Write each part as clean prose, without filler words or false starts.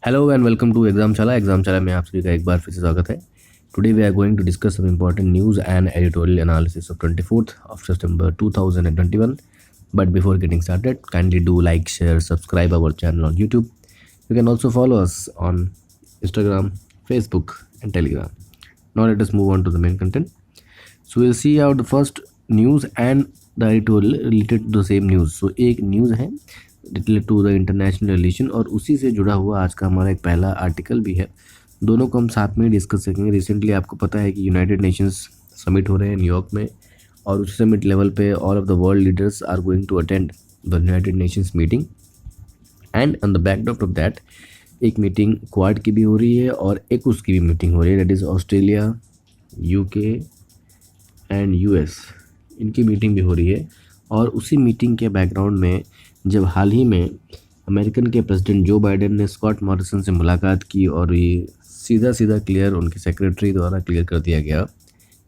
Hello and welcome to एग्जामशाला में आप सभी का एक बार फिर से स्वागत है। Today we are going to discuss some important news and editorial analysis of 24th of September 2021. But before getting started, kindly do like, share, subscribe our channel on YouTube. You can also follow us on Instagram, Facebook and Telegram. Now let us move on to the main content. So we'll see out the first news and the editorial related to the same news. So एक news है related to the international relation और उसी से जुड़ा हुआ आज का हमारा एक पहला आर्टिकल भी है। दोनों को हम साथ में डिस्कस करेंगे। रिसेंटली आपको पता है कि यूनाइटेड नेशंस समिट हो रहे हैं न्यूयॉर्क में और उस समिट लेवल पे all of the world leaders are going to attend the United Nations meeting and on the backdrop of that एक मीटिंग क्वाड की भी हो रही है और एकुस की भी मीटिंग हो रही है, that is Australia, UK and US, इनकी मीटिंग भी हो रही है। और उसी मीटिंग के बैकग्राउंड में जब हाल ही में अमेरिकन के प्रेसिडेंट जो बाइडेन ने स्कॉट मॉरिसन से मुलाकात की और ये सीधा क्लियर उनके सेक्रेटरी द्वारा क्लियर कर दिया गया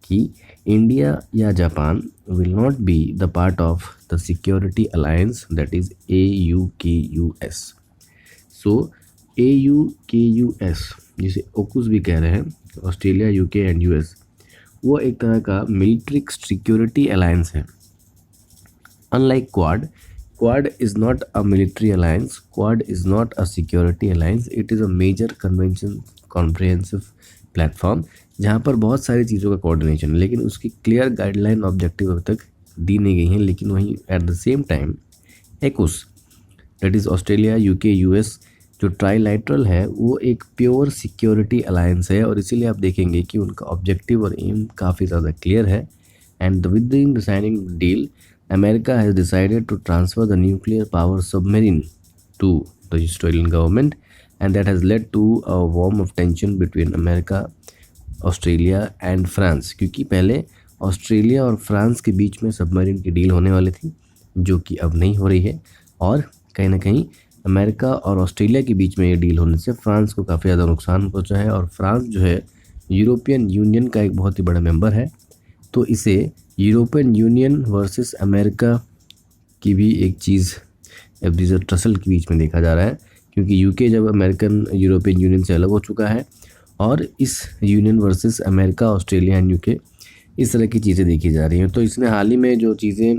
कि इंडिया या Japan will not be the part of the security alliance that is AUKUS। So AUKUS जिसे ओकुस भी कह रहे हैं, ऑस्ट्रेलिया, यूके एंड यूएस, वो एक तरह का मिलिट्री सिक्योरिटी अलायंस है। Unlike Quad is not a military alliance, Quad is not a security alliance, it is a major convention comprehensive platform जहाँ पर बहुत सारी चीज़ों का कोऑर्डिनेशन है, लेकिन उसकी क्लियर गाइडलाइन ऑब्जेक्टिव अब तक दी नहीं गई हैं। लेकिन वहीं at the same time AUKUS that is Australia, UK, US जो ट्राईलैटरल है वो एक प्योर सिक्योरिटी अलायंस है और इसीलिए आप देखेंगे कि उनका ऑब्जेक्टिव और एम काफ़ी ज़्यादा क्लियर है। And with the signing deal America has decided to transfer the nuclear power submarine to the Australian government and that has led to a warm of tension between America, Australia and France, क्योंकि पहले Australia और France के बीच में submarine की deal होने वाली थी जो कि अब नहीं हो रही है और कहीं ना कहीं अमेरिका और ऑस्ट्रेलिया के बीच में ये डील होने से फ्रांस को काफ़ी ज़्यादा नुकसान पहुंचा है और फ्रांस जो है यूरोपियन यूनियन का एक बहुत ही बड़ा मेंबर है, तो इसे यूरोपियन यूनियन वर्सेस अमेरिका की भी एक चीज़ अब डीजल ट्रसल के बीच में देखा जा रहा है, क्योंकि यूके जब अमेरिकन यूरोपियन यूनियन से अलग हो चुका है और इस union versus America, Australia and UK, इस तरह की चीज़ें देखी जा रही हैं। तो इसने हाल ही में जो चीज़ें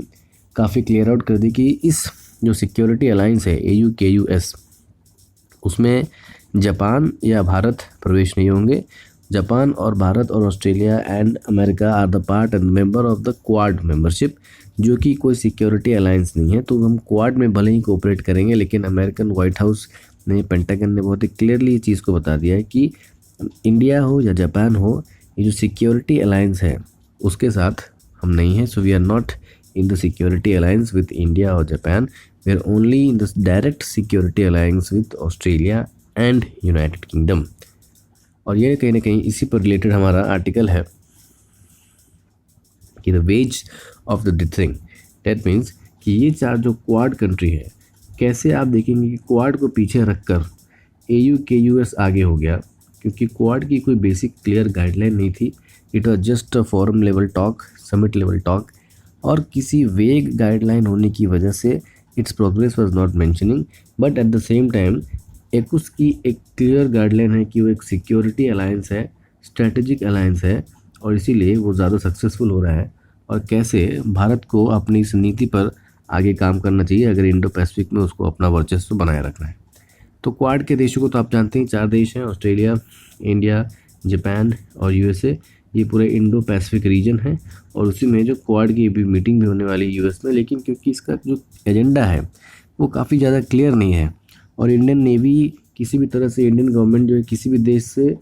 काफ़ी क्लियर आउट कर दी कि इस जो सिक्योरिटी अलायंस है AUKUS उसमें जापान या भारत प्रवेश नहीं होंगे। जापान और भारत और Australia and America are the part and member of the Quad membership, जो कि कोई सिक्योरिटी अलायंस नहीं है। तो हम क्वाड में भले ही कोऑपरेट करेंगे, लेकिन अमेरिकन वाइट हाउस ने, पेंटागन ने बहुत ही क्लियरली ये चीज़ को बता दिया है कि इंडिया हो या जापान हो, ये जो सिक्योरिटी अलायंस है उसके साथ हम नहीं हैं। So we are not in the security alliance with India और Japan, we are only in the direct security alliance with Australia and United Kingdom. और ये कहीं ना कहीं इसी पर रिलेटेड हमारा आर्टिकल है कि the ways of the thing, that means कि ये चार जो क्वाड कंट्री है, कैसे आप देखेंगे कि क्वाड को पीछे रखकर AUKUS आगे हो गया, क्योंकि क्वाड की कोई बेसिक क्लियर गाइडलाइन नहीं थी। It was just a forum level talk, summit level talk, और किसी वेग गाइडलाइन होने की वजह से its progress was not mentioning. But at the same time AUKUS की एक क्लियर गाइडलाइन है कि वो एक सिक्योरिटी अलायंस है, स्ट्रेटेजिक अलायंस है और इसीलिए वो ज़्यादा सक्सेसफुल हो रहा है। और कैसे भारत को अपनी इस नीति पर आगे काम करना चाहिए अगर इंडो पैसिफिक में उसको अपना वर्चस्व बनाए रखना है। तो क्वाड के देशों को तो आप जानते हैं, चार देश हैं, ऑस्ट्रेलिया, इंडिया, जापान और USA। ये पूरे इंडो पैसिफिक रीजन है और उसी में जो क्वाड की भी मीटिंग भी होने वाली है US में। लेकिन क्योंकि इसका जो एजेंडा है वो काफ़ी ज़्यादा क्लियर नहीं है और इंडियन नेवी किसी भी तरह से, इंडियन गवर्नमेंट जो है किसी भी देश से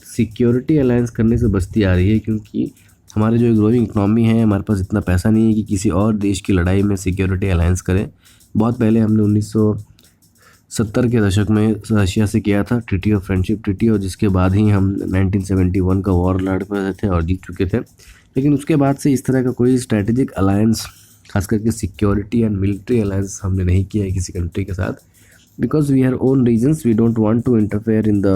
सिक्योरिटी अलायंस करने से बचती आ रही है, क्योंकि हमारे जो ग्रोइंग इकनॉमी है, हमारे पास इतना पैसा नहीं है कि किसी और देश की लड़ाई में सिक्योरिटी अलायंस करें। बहुत पहले हमने 1970 के दशक में रशिया से किया था ट्रीटी ऑफ फ्रेंडशिप ट्रीटी, और जिसके बाद ही हम 1971 का वॉर लड़ पड़े थे और जीत चुके थे। लेकिन उसके बाद से इस तरह का कोई स्ट्रैटेजिक अलायंस, खास करके सिक्योरिटी एंड मिलिट्री अलायंस हमने नहीं किया है किसी कंट्री के साथ, because we have own reasons, we don't want to interfere in the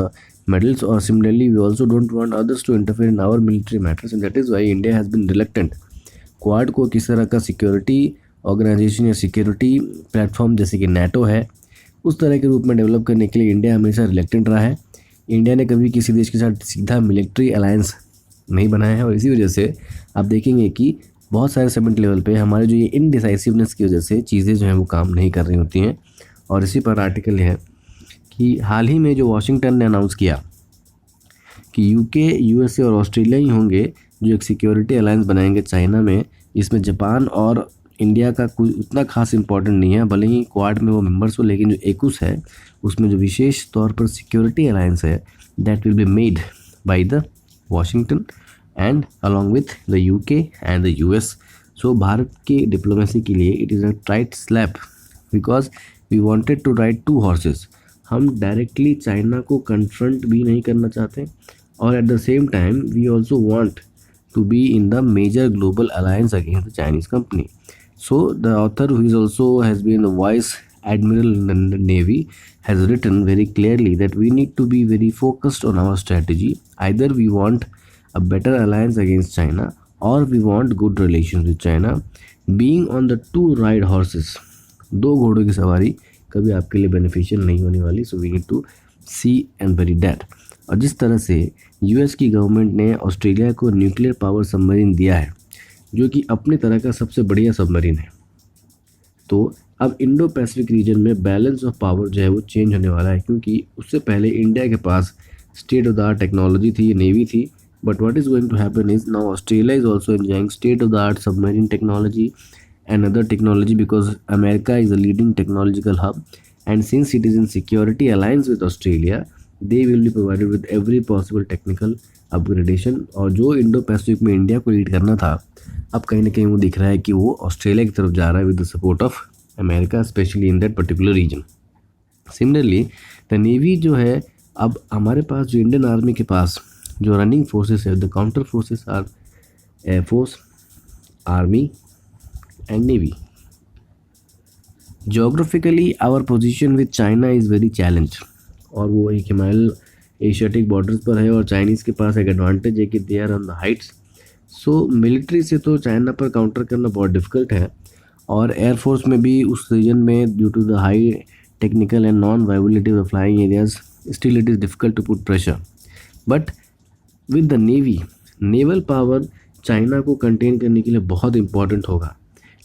matters, or similarly we also don't want others to interfere in our military matters, and that is why India has been reluctant quad को किस तरह का security organisation या security platform जैसे कि NATO है उस तरह के रूप में डेवलप करने के लिए इंडिया हमेशा रिलेक्टेंट रहा है। इंडिया ने कभी किसी देश के साथ सीधा मिलिट्री अलायंस नहीं बनाया है, और इसी वजह से आप देखेंगे कि बहुत सारे समिट लेवल पे हमारे जो ये इनडिसाइसिवनेस की वजह से चीज़ें जो हैं वो काम नहीं कर रही होती हैं। और इसी पर आर्टिकल है कि हाल ही में जो वाशिंगटन ने अनाउंस किया कि यूके, यूएसए और ऑस्ट्रेलिया ही होंगे जो एक सिक्योरिटी अलायंस बनाएंगे चाइना में। इसमें जापान और इंडिया का कोई उतना खास इंपॉर्टेंट नहीं है, भले ही क्वाड में वो मेंबर्स हो, लेकिन जो एकुस है उसमें जो विशेष तौर पर सिक्योरिटी अलायंस है that will be made by the Washington and along with the UK and the US. So Bharat की डिप्लोमेसी के लिए it is a tight slap, because we wanted to ride two horses. हम directly China को confront भी नहीं करना चाहते, और at the same time we also want to be in the major global alliance against the Chinese company. So the author, who is also has been the vice admiral in the navy, has written very clearly that we need to be very focused on our strategy. Either we want a better alliance against China, or we want good relations with China. Being on the two ride horses, दो घोड़ों की सवारी कभी आपके लिए beneficial नहीं होने वाली। So we need to see and very that. और जिस तरह से यूएस की गवर्नमेंट ने ऑस्ट्रेलिया को न्यूक्लियर पावर सबमरीन दिया है, जो कि अपनी तरह का सबसे बढ़िया सबमरीन है, तो अब इंडो पैसिफिक रीजन में बैलेंस ऑफ पावर जो है वो चेंज होने वाला है। क्योंकि उससे पहले इंडिया के पास state of the art technology थी, नेवी थी, but what is going to happen is now Australia is also enjoying state of the art submarine technology and other technology, because America is a leading technological hub, and since it is in security alliance with Australia, they will be provided with every possible technical upgradation। और जो Indo Pacific में India को lead करना था, अब कहीं ना कहीं वो दिख रहा है कि वो ऑस्ट्रेलिया की तरफ जा रहा है with the support of America, specially in that particular region. Similarly the navy जो है, अब हमारे पास जो इंडियन आर्मी के पास जो रनिंग फोर्सेस है, the counter forces are air force, army and navy. Geographically our position with China is very challenged, और वो एक हिमालय एशियाटिक बॉर्डर्स पर है, और चाइनीज़ के पास एक एडवांटेज है कि they are on the heights. So military से तो चाइना पर काउंटर करना बहुत डिफिकल्ट है, और एयरफोर्स में भी उस रीजन में due to the high technical and non viability of the flying areas still it is difficult to put pressure. But with the navy, naval power China को कंटेन करने के लिए बहुत इंपॉर्टेंट होगा।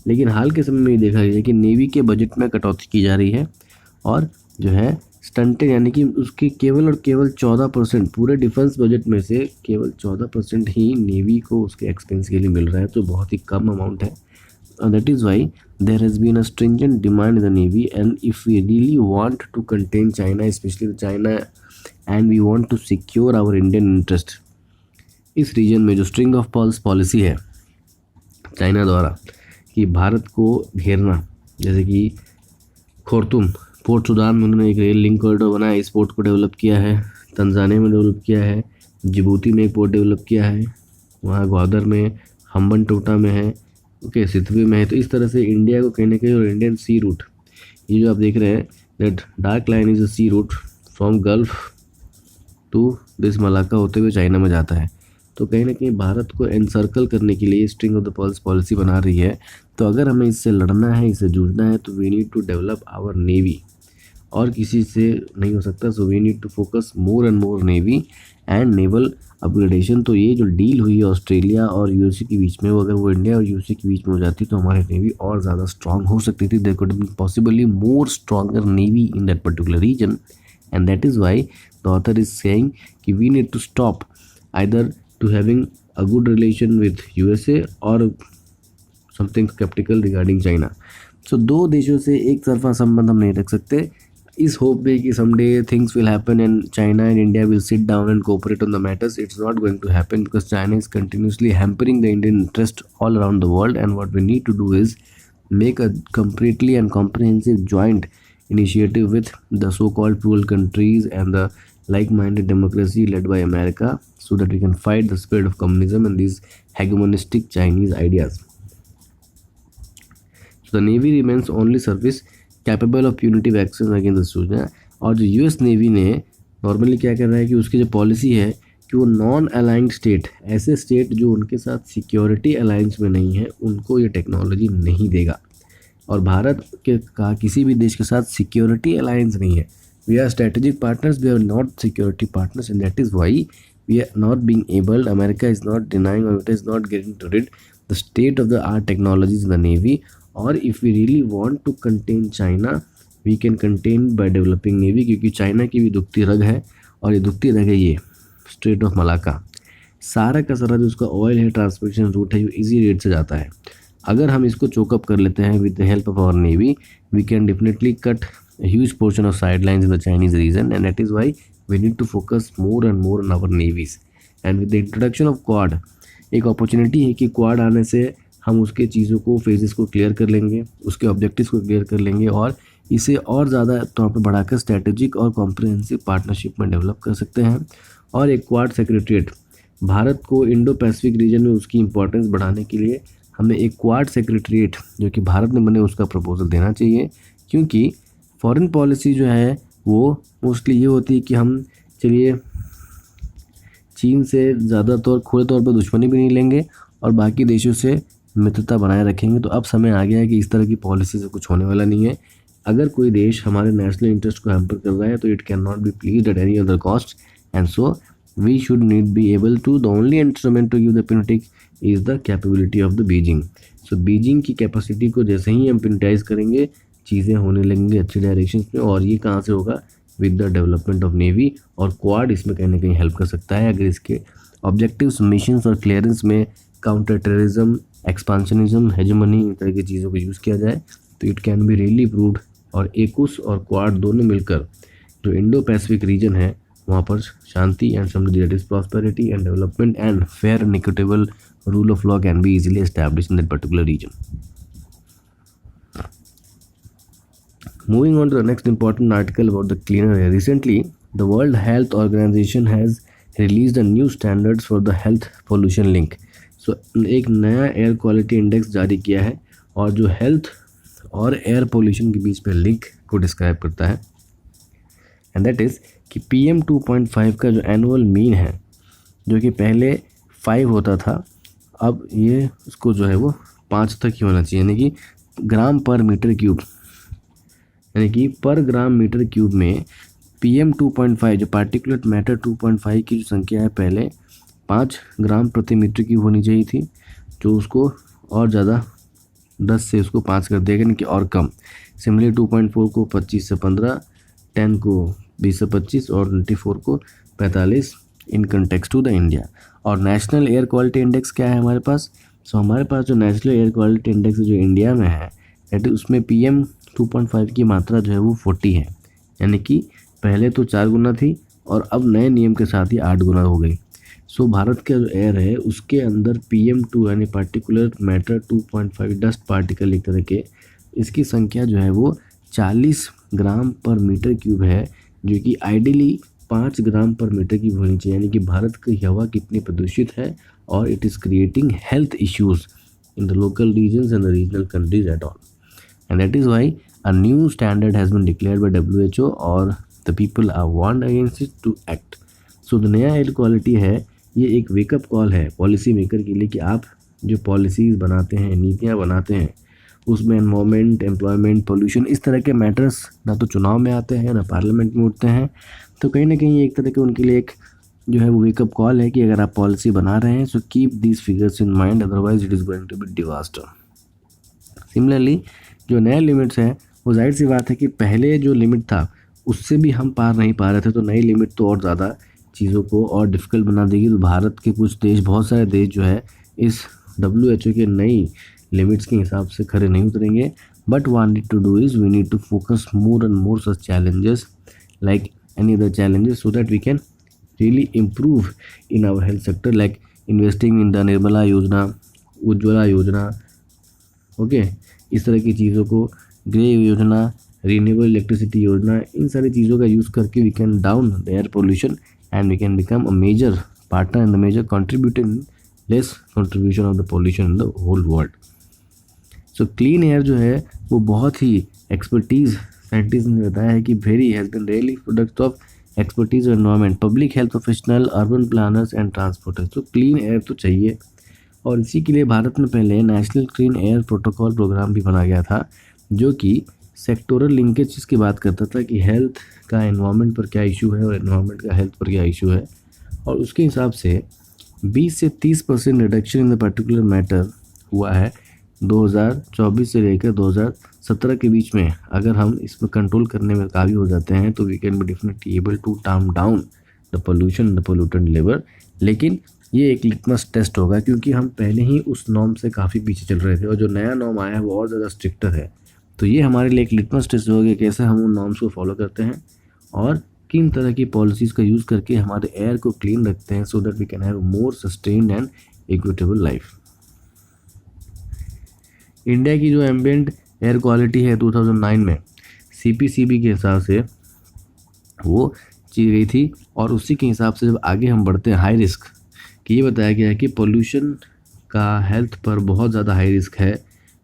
लेकिन हाल के समय में ये देखा गया है कि नेवी के बजट में कटौती की जा रही है, और जो है स्टंटेड, यानी कि उसके केवल और केवल 14%, पूरे डिफेंस बजट में से केवल 14% ही नेवी को उसके एक्सपेंस के लिए मिल रहा है, तो बहुत ही कम अमाउंट है। That is why there has been a stringent demand in the navy, and if we really want to contain China, specially China, and we want to secure our Indian interest, इस region में जो string of pearls policy है China द्वारा कि भारत को घेरना, जैसे कि खोर्तुम port Sudan में उन्होंने एक रेल लिंक कॉरिडोर बनाया, इस पोर्ट को डेवलप किया है, तंजानिया में डेवलप किया है, जिबूती में एक पोर्ट डेवलप किया है, वहाँ ग्वादर में, हम्बन टोटा में है, ओके, सितवे में है। तो इस तरह से इंडिया को कहीं ना कहीं, और इंडियन सी रूट, ये जो आप देख रहे हैं that dark line is a sea route from Gulf to this Malacca होते हुए चाइना में जाता है। तो कहीं ना कहीं भारत को एनसर्कल करने के लिए string of the pearls policy बना रही है। तो अगर हमें इससे लड़ना है, इससे जूझना है, तो we need to develop our navy, और किसी से नहीं हो सकता। So we need to focus more and more navy and naval upgradation. तो ये जो डील हुई है ऑस्ट्रेलिया और यूएसए के बीच में, वो अगर वो इंडिया और यूएसए के बीच में हो जाती तो हमारी नेवी और ज़्यादा स्ट्रांग हो सकती थी। There could be possibly more stronger navy in that particular region, and that is why the author is saying कि we need to stop either to having a good relation with USA or something skeptical regarding China। So दो देशों से एक तरफा संबंध हम नहीं रख सकते इस होप में कि someday things will happen and China and India will sit down and cooperate on the matters। It's not going to happen because China is continuously hampering the Indian interest all around the world, and what we need to do is make a completely and comprehensive joint initiative with the so-called plural countries and the like-minded democracy led by America, so that we can fight the spirit of communism and these hegemonistic Chinese ideas। So the Navy remains only service capable of punitive actions against the Soja। और जो US navy ने normally क्या कर रहा है कि उसकी जो पॉलिसी है कि वो नॉन अलाइंड स्टेट, ऐसे स्टेट जो उनके साथ सिक्योरिटी अलायंस में नहीं है, उनको ये टेक्नोलॉजी नहीं देगा। और भारत के का किसी भी देश के साथ सिक्योरिटी अलायंस नहीं है. We are strategic partners, we are not security partners, and that is why we are not being able, America is not denying, or it is not getting to rid the state of the art technologies in the navy. Or if we really want to contain China, we can contain by developing navy, क्योंकि China की भी दुखती रग है, और ये दुखती रग है ये स्ट्रेट ऑफ मलाका. सारा का सारा जो उसका ऑयल है, ट्रांसपोर्टेशन रूट है, वो इजी रेट से जाता है. अगर हम इसको चोकअप कर लेते हैं with the help of our navy, we can definitely cut a huge portion of sidelines in the Chinese region, and that is why we need to focus more and more on our navies. And with the introduction of Quad, एक opportunity है कि quad आने से हम उसके चीज़ों को, phases को क्लियर कर लेंगे, उसके ऑब्जेक्टिव्स को क्लियर कर लेंगे, और इसे और ज़्यादा तौर पर बढ़ाकर स्ट्रैटेजिक और कॉम्प्रिहेंसिव पार्टनरशिप में डेवलप कर सकते हैं. और एक क्वाड सेक्रेटरीट, भारत को इंडो पैसिफिक रीजन में उसकी इंपॉर्टेंस बढ़ाने के लिए हमें एक क्वाड सेक्रेटरीट जो कि भारत में बने उसका प्रपोजल देना चाहिए. क्योंकि फॉरेन पॉलिसी जो है वो मोस्टली ये होती है कि हम चलिए चीन से ज़्यादातर खुले तौर पर दुश्मनी भी नहीं लेंगे और बाकी देशों से मित्रता बनाए रखेंगे. तो अब समय आ गया है कि इस तरह की पॉलिसी से कुछ होने वाला नहीं है. अगर कोई देश हमारे नेशनल इंटरेस्ट को हैम्पर कर रहा है तो it can not be pleased at any other cost, and so we should need be able to, the only instrument to give the penalty is the capability of the Beijing. So Beijing की capacity को जैसे ही हम पेनटाइज करेंगे, चीज़ें होने लगेंगी अच्छी direction में. और ये कहाँ से होगा? With the development of navy, और क्वाड इसमें कहीं ना कहीं हेल्प कर सकता है. अगर इसके ऑब्जेक्टिव्स, मिशंस और क्लियरेंस में काउंटर टेररिज्म, एक्सपांशनिज्म, हेजेमनी, इन तरह की चीज़ों को यूज़ किया जाए तो it can be really proved. और एकुस और क्वाड दोनों मिलकर जो इंडो पैसिफिक रीजन है वहाँ पर शांति एंड समृद्धि, that is prosperity and development and fair and equitable rule of law can be easily establish in that particular region. Moving on to the next important article about the cleaner air. Recently, the World Health Organization has released a new standards for the health pollution link. So, एक नया air quality index जारी किया है और जो health और air pollution के बीच में लिंक को डिस्क्राइब करता है. एंड दैट इज़ कि PM2.5 का जो एनुअल मीन है, जो कि पहले 5 होता था, अब ये उसको जो है वो 5 तक ही होना चाहिए. यानी कि ग्राम पर मीटर क्यूब, यानी कि पर ग्राम मीटर क्यूब में PM2.5 जो पार्टिकुलेट मैटर 2.5 की जो संख्या है पहले 5 ग्राम प्रति मीटर क्यूब होनी चाहिए थी, जो उसको और ज़्यादा 10 से उसको 5 कर देगा, यानी कि और कम. सिमिलरली 2.4 को 25 से 15, 10 को 20 से 25 और 24 को 45 in context to the India. और नेशनल एयर क्वालिटी इंडेक्स क्या है हमारे पास? सो हमारे पास जो नेशनल एयर क्वालिटी इंडेक्स जो इंडिया में है, दैट उसमें PM2.5 की मात्रा जो है वो 40 है. यानी कि पहले तो 4 गुना थी और अब नए नियम के साथ ही 8 गुना हो गई. सो भारत का जो एयर है उसके अंदर PM2 यानी पार्टिकुलर मैटर 2.5 डस्ट पार्टिकल एक तरह के, इसकी संख्या जो है वो 40 ग्राम पर मीटर क्यूब है, जो कि आइडियली 5 ग्राम पर मीटर क्यूब होनी चाहिए. यानी कि भारत की हवा कितनी प्रदूषित है और it is creating health issues in the local regions and the regional countries at all. And that is why a new standard has been declared by WHO और the people are warned against it to act. So the नया air quality है, ये एक wake up call है policy maker के लिए कि आप जो पॉलिसीज़ बनाते हैं, नीतियाँ बनाते हैं, उसमें एनवायरनमेंट, एम्प्लॉयमेंट, पोल्यूशन, इस तरह के मैटर्स ना तो चुनाव में आते हैं ना पार्लियामेंट में उठते हैं. तो कहीं ना कहीं एक तरह के उनके लिए एक जो है वो वेकअप कॉल है कि अगर आप पॉलिसी बना रहे हैं, so keep these figures in mind, otherwise it is going to be disaster. Similarly जो नए लिमिट्स हैं वो जाहिर सी बात है कि पहले जो लिमिट था उससे भी हम पार नहीं पा रहे थे, तो नई लिमिट तो और ज़्यादा चीज़ों को और डिफ़िकल्ट बना देगी. तो भारत के कुछ देश, बहुत सारे देश जो है इस WHO के नई लिमिट्स के हिसाब से खड़े नहीं उतरेंगे. But one need to do is we need to focus more and more such challenges like any other challenges so that we can really improve in our health sector, like investing in the Nirmala योजना, उज्ज्वला योजना, okay, इस तरह की चीज़ों को, grey योजना, renewable electricity योजना, इन सारी चीज़ों का यूज़ करके we can down the air pollution and we can become a major partner and the major contributor in less contribution of the pollution in the whole world. So clean air जो है वो बहुत ही expertise scientist ने बताया है कि very has been really product of expertise environment, public health professional, urban planners and transporters. तो clean air तो चाहिए और इसी के लिए भारत में पहले national clean air protocol programme भी बना गया था, जो कि सेक्टोरल लिंकेज की बात करता था कि हेल्थ का एनवायरनमेंट पर क्या इशू है और एनवायरनमेंट का हेल्थ पर क्या इशू है, और उसके हिसाब से 20 से 30% reduction in the particular matter हुआ है 2024 से लेकर 2017 के बीच में। अगर हम इसमें कंट्रोल करने में काबिल हो जाते हैं तो we can be definitely able to tame down the pollution the pollutant level. लेकिन ये एक लिटमस टेस्ट होगा क्योंकि हम पहले ही उस नॉर्म से काफ़ी पीछे चल रहे थे और जो नया नॉर्म आया है वो और ज़्यादा स्ट्रिक्टर है। तो ये हमारे लिए एक लिटमस टेस्ट होगा कैसे हम उन नॉर्म्स को फॉलो करते हैं और किन तरह की पॉलिसीज़ का यूज़ करके हमारे एयर को क्लीन रखते हैं, so that we can have more sustained and equitable life. India की जो एम्बिएंट एयर क्वालिटी है 2009 में CPCB के हिसाब से वो की गई थी, और उसी के हिसाब से जब आगे हम बढ़ते हैं हाई रिस्क कि ये बताया गया है कि पोल्यूशन का हेल्थ पर बहुत ज़्यादा हाई रिस्क है,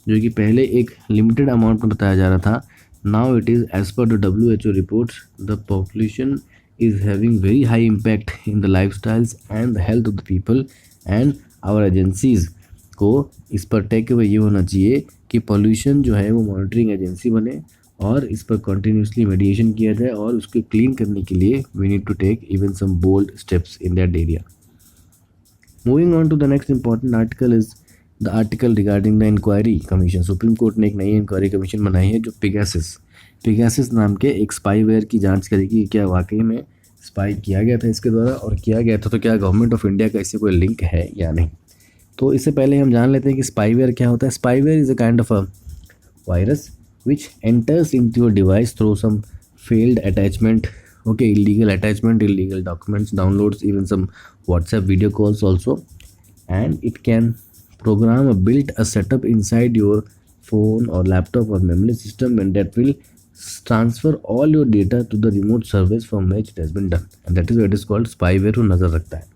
जो कि पहले एक लिमिटेड अमाउंट में बताया जा रहा था। Now it is as per the WHO reports the population is having very high impact in the life styles and the health of the people and our agencies को इस पर टेक अवे ये होना चाहिए कि पोल्यूशन जो है वो मॉनिटरिंग एजेंसी बने और इस पर कंटिन्यूसली मेडिएशन किया जाए, और उसको क्लीन करने के लिए we need to take even some bold steps in that area. Moving on to the next important article is the article regarding the inquiry commission. Supreme court ने एक नई इंक्वायरी कमीशन बनाई है जो पेगासस नाम के एक स्पाईवेयर की जांच करेगी। क्या वाकई में स्पाई किया गया था इसके द्वारा, और किया गया था तो क्या गवर्नमेंट ऑफ इंडिया का इससे कोई लिंक है या नहीं। तो इससे पहले हम जान लेते हैं कि स्पाईवेयर क्या होता है। Spyware is a kind of a virus which enters into your device through some failed attachment, okay, illegal attachment, illegal documents, downloads, even some WhatsApp video calls also, and it can program or build a setup inside your phone or laptop or memory system, and that will transfer all your data to the remote service from which it has been done, and that is why it is called spyware को नज़र रखता है।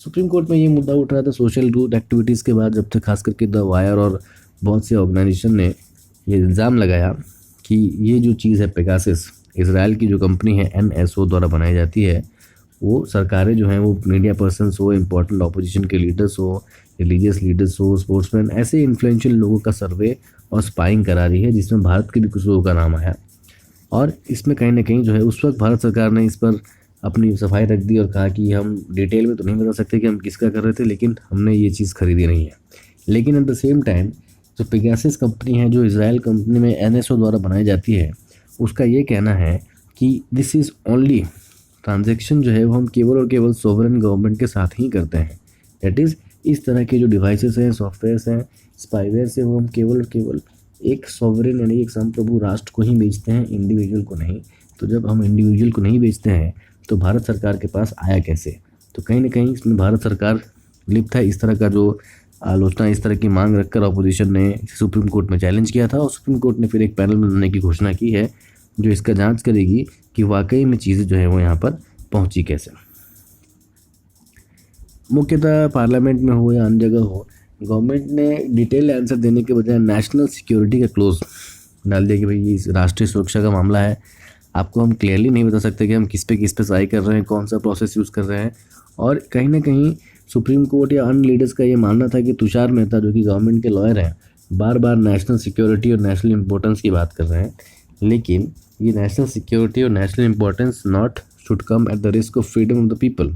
Supreme court में ये मुद्दा उठ रहा था सोशल गुड एक्टिविटीज़ के बाद, जब तक खास करके द वायर और बहुत से ऑर्गेनाइजेशन ने ये इल्ज़ाम लगाया कि ये जो चीज़ है पेगासस, इसराइल की जो कंपनी है NSO द्वारा बनाई जाती है, वो सरकारें जो हैं वो मीडिया पर्सनस हो, इम्पोर्टेंट अपोजिशन के लीडर्स हो, रिलीजियस लीडर्स हो, स्पोर्ट्समैन, ऐसे इन्फ्लुएंशियल लोगों का सर्वे और स्पाइंग करा रही है, जिसमें भारत के भी कुछ लोगों का नाम आया। और इसमें कहीं ना कहीं जो है उस वक्त भारत सरकार ने इस पर अपनी सफाई रख दी और कहा कि हम डिटेल में तो नहीं बता सकते कि हम किसका कर रहे थे, लेकिन हमने ये चीज़ खरीदी नहीं है। लेकिन एट द सेम टाइम जो पेगासस कंपनी है जो इजराइल कंपनी में NSO द्वारा बनाई जाती है, उसका ये कहना है कि दिस इज़ ओनली ट्रांजैक्शन जो है वो हम केवल और केवल सोवरेन गवर्नमेंट के साथ ही करते हैं। दैट इज़ इस तरह के जो डिवाइसेस हैं, सॉफ्टवेयर्स हैं, स्पाईवेयर से वो हम केवल और केवल एक सॉवरेन यानी एक संप्रभु राष्ट्र को ही बेचते हैं, इंडिविजुअल को नहीं। तो जब हम इंडिविजुअल को नहीं बेचते हैं तो भारत सरकार के पास आया कैसे? तो कहीं ना कहीं इसमें भारत सरकार लिप्त है। इस तरह का जो आलोचना, इस तरह की मांग रखकर अपोजिशन ने सुप्रीम कोर्ट में चैलेंज किया था, और सुप्रीम कोर्ट ने फिर एक पैनल बनाने की घोषणा की है जो इसका जांच करेगी कि वाकई में चीज़ें जो है वो यहाँ पर पहुँची कैसे। मुख्यतः पार्लियामेंट में हो या अन्य जगह हो, गवर्नमेंट ने डिटेल आंसर देने के बजाय नेशनल सिक्योरिटी का क्लोज डाल दिया कि भाई ये राष्ट्रीय सुरक्षा का मामला है, आपको हम क्लियरली नहीं बता सकते कि हम किस पे सहाय कर रहे हैं, कौन सा प्रोसेस यूज़ कर रहे हैं। और कहीं ना कहीं सुप्रीम कोर्ट या अन्य लीडर्स का ये मानना था कि तुषार मेहता जो कि गवर्नमेंट के लॉयर हैं, बार बार नेशनल सिक्योरिटी और नेशनल इंपॉर्टेंस की बात कर रहे हैं, लेकिन ये नेशनल सिक्योरिटी और national importance not should come at the risk of freedom of the people.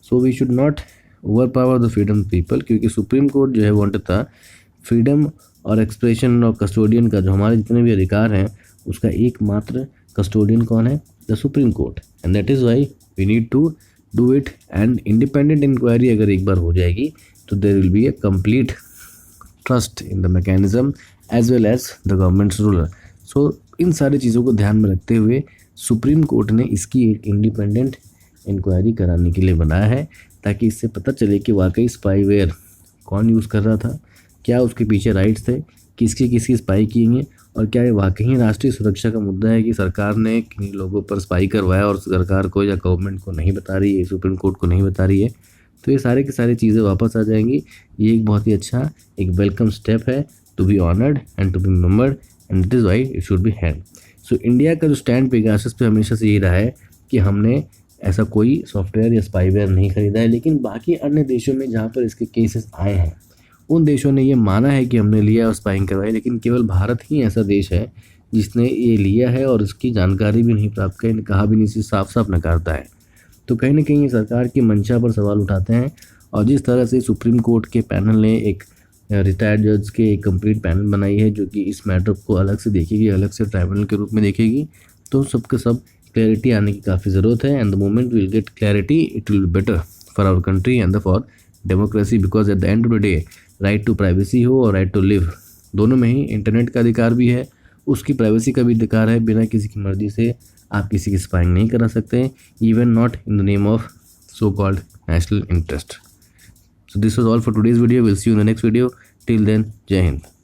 So we should not over power the freedom of people, क्योंकि सुप्रीम कोर्ट जो है वांटेड था फ्रीडम और एक्सप्रेशन और कस्टोडियन का, जो हमारे जितने भी अधिकार हैं उसका एकमात्र कस्टोडियन कौन है? The Supreme Court. And that is why we need to do it. And independent inquiry अगर एक बार हो जाएगी तो there will be a complete trust in the mechanism as well as the governments ruler. So इन सारी चीज़ों को ध्यान में रखते हुए सुप्रीम कोर्ट ने इसकी एक इंडिपेंडेंट इंक्वायरी कराने के लिए बनाया है, ताकि इससे पता चले कि वाकई स्पाईवेयर कौन यूज़ कर रहा था, क्या उसके पीछे राइट्स थे, किसकी स्पाई किए, और क्या ये वाकई राष्ट्रीय सुरक्षा का मुद्दा है कि सरकार ने किन लोगों पर स्पाई करवाया और सरकार को या गवर्नमेंट को नहीं बता रही है, सुप्रीम कोर्ट को नहीं बता रही है। तो ये सारे की सारी चीज़ें वापस आ जाएंगी। ये एक बहुत ही अच्छा एक वेलकम स्टेप है to be honoured and to be remembered, and it is why it should be hand. So India का जो स्टैंड पेगासस पे हमेशा से यही रहा है कि हमने ऐसा कोई सॉफ्टवेयर या स्पाईवेयर नहीं खरीदा है, लेकिन बाकी अन्य देशों में जहाँ पर इसके केसेस आए हैं उन देशों ने ये माना है कि हमने लिया और स्पाइंग करवाई, लेकिन केवल भारत ही ऐसा देश है जिसने ये लिया है और उसकी जानकारी भी नहीं प्राप्त की, कहा भी नहीं, साफ साफ नकारता है। तो कहीं ना कहीं ये सरकार की मंशा पर सवाल उठाते हैं। और जिस तरह से सुप्रीम कोर्ट के पैनल ने एक रिटायर्ड जज के एक कंप्लीट पैनल बनाई है जो कि इस मैटर को अलग से देखेगी, अलग से ट्राइब्यूनल के रूप में देखेगी, तो सबके सब क्लैरिटी आने की काफ़ी ज़रूरत है। And the moment will get clarity it will be better for our country and for democracy, because at the end of the day right to privacy हो और राइट टू लिव, दोनों में ही इंटरनेट का अधिकार भी है, उसकी प्राइवेसी का भी अधिकार है। बिना किसी की मर्जी से आप किसी की स्पाइंग नहीं करा सकते, even not in the name of so called national interest. So this was all for today's video. We'll see you in the next video. Till then, Jai Hind.